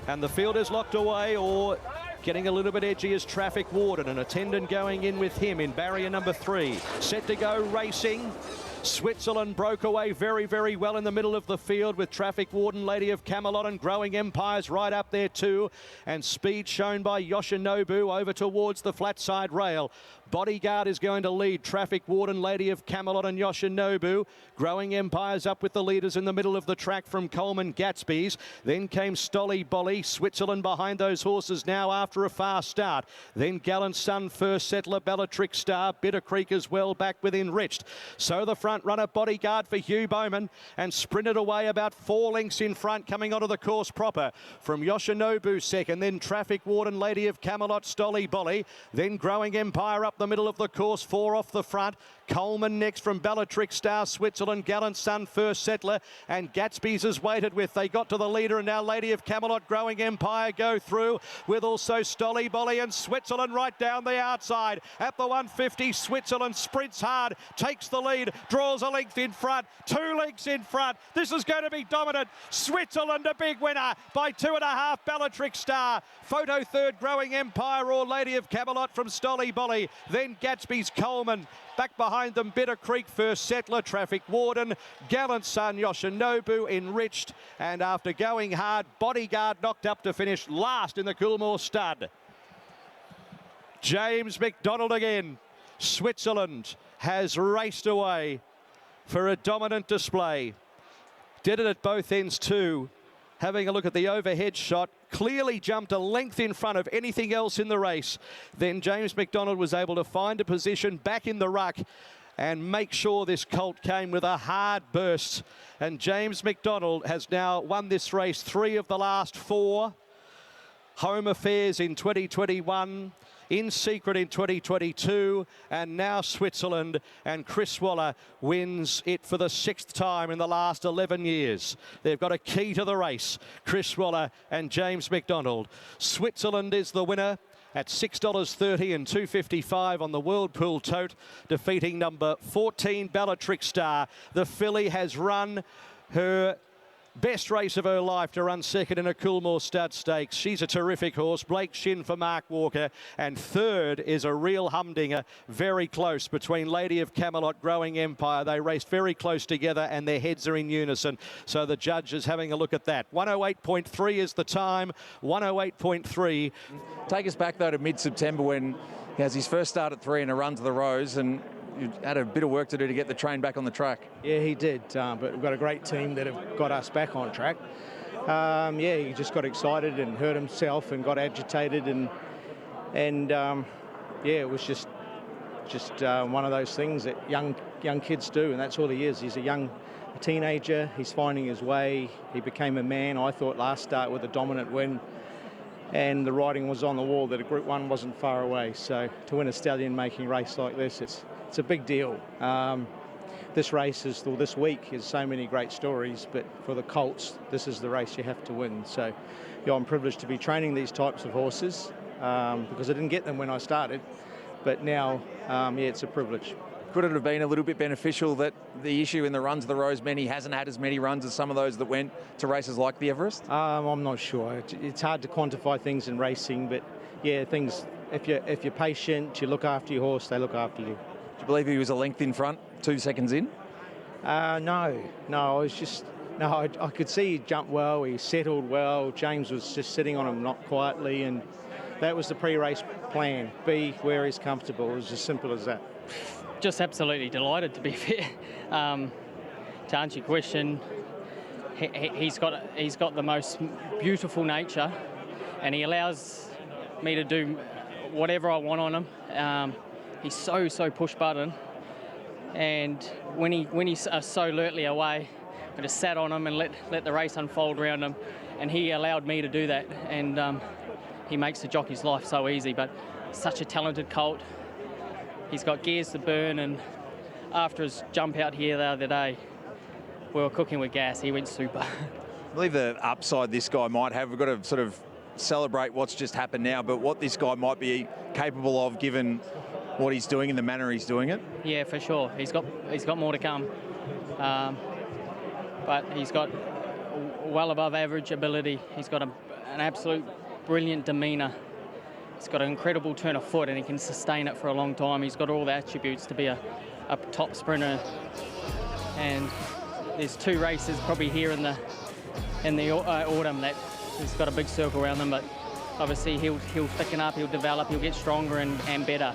And the field is locked away, or getting a little bit edgy is Traffic Warden, an attendant going in with him in barrier number 3. Set to go racing. Switzerland broke away very, very well in the middle of the field with Traffic Warden, Lady of Camelot and Growing Empires right up there too. And speed shown by Yoshinobu over towards the flat side rail. Bodyguard is going to lead Traffic Warden, Lady of Camelot and Yoshinobu. Growing Empires up with the leaders in the middle of the track from Coleman Gatsby's. Then came Stolly Bolly. Switzerland behind those horses now after a fast start. Then Gallant Sun, First Settler, Bellatrix Star, Bitter Creek as well back with Enriched. So the front runner Bodyguard for Hugh Bowman and sprinted away about 4 lengths in front coming onto the course proper. From Yoshinobu second, then Traffic Warden, Lady of Camelot, Stolly Bolly. Then Growing Empire up the middle of the course, 4 off the front. Coleman next from Bellatrix Star, Switzerland, Gallant Sun, First Settler, and Gatsby's is waited with. They got to the leader, and now Lady of Camelot, Growing Empire go through, with also Stolly Bolly and Switzerland right down the outside. At the 150, Switzerland sprints hard, takes the lead, draws a length in front, 2 lengths in front. This is going to be dominant. Switzerland a big winner by 2.5, Bellatrix Star. Photo third, Growing Empire or Lady of Camelot from Stolly Bolly. Then Gatsby's Coleman. Back behind them, Bitter Creek, First Settler, Traffic Warden, Gallant Sun, Yoshinobu, Enriched. And after going hard, Bodyguard knocked up to finish last in the Coolmore stud. James McDonald again. Switzerland has raced away for a dominant display. Did it at both ends too. Having a look at the overhead shot, clearly jumped a length in front of anything else in the race. Then James McDonald was able to find a position back in the ruck and make sure this colt came with a hard burst. And James McDonald has now won this race 3 of the last 4. Home Affairs in 2021. In Secret in 2022, and now Switzerland, and Chris Waller wins it for the 6th time in the last 11 years. They've got a key to the race, Chris Waller and James McDonald. Switzerland is the winner at $6.30 and $2.55 on the World Pool Tote, defeating number 14, Bellatrix Star. The filly has run her best race of her life to run second in a Coolmore Stud Stakes. She's a terrific horse. Blake Shin for Mark Walker. And third is a real humdinger, very close between Lady of Camelot, Growing Empire. They raced very close together and their heads are in unison. So the judge is having a look at that. 108.3 is the time. 108.3. Take us back though to mid-September when he has his first start at 3 and a run to the Rose, and you had a bit of work to do to get the train back on the track. Yeah, he did, but we've got a great team that have got us back on track. Yeah, he just got excited and hurt himself and got agitated, and yeah, it was just one of those things that young kids do, and that's all he is. He's a teenager. He's finding his way. He became a man, I thought, last start with a dominant win. And the writing was on the wall that a Group 1 wasn't far away. So to win a stallion making race like this, it's a big deal. This race this week is so many great stories, but for the colts, this is the race you have to win. So yeah, I'm privileged to be training these types of horses because I didn't get them when I started, but now, yeah, it's a privilege. Could it have been a little bit beneficial that the issue in the run to the Rose meant he hasn't had as many runs as some of those that went to races like the Everest? I'm not sure. It's hard to quantify things in racing, but yeah, things. If you're patient, you look after your horse, they look after you. Do you believe he was a length in front, 2 seconds in? No. I could see he jumped well, he settled well. James was just sitting on him not quietly, and that was the pre-race plan. Be where he's comfortable. It was as simple as that. Just absolutely delighted, to be fair. To answer your question, he's got the most beautiful nature, and he allows me to do whatever I want on him. He's so push button, and when he's so alertly away, I just sat on him and let the race unfold around him, and he allowed me to do that, and he makes the jockey's life so easy. But such a talented colt. He's got gears to burn, and after his jump out here the other day, we were cooking with gas. He went super. I believe the upside this guy might have, we've got to sort of celebrate what's just happened now, but what this guy might be capable of given what he's doing and the manner he's doing it. Yeah, for sure. He's got more to come, but he's got well above average ability. He's got an absolute brilliant demeanour. He's got an incredible turn of foot, and he can sustain it for a long time. He's got all the attributes to be a top sprinter. And there's 2 races probably here in the autumn that he's got a big circle around them, but obviously he'll thicken up, he'll develop, he'll get stronger and better.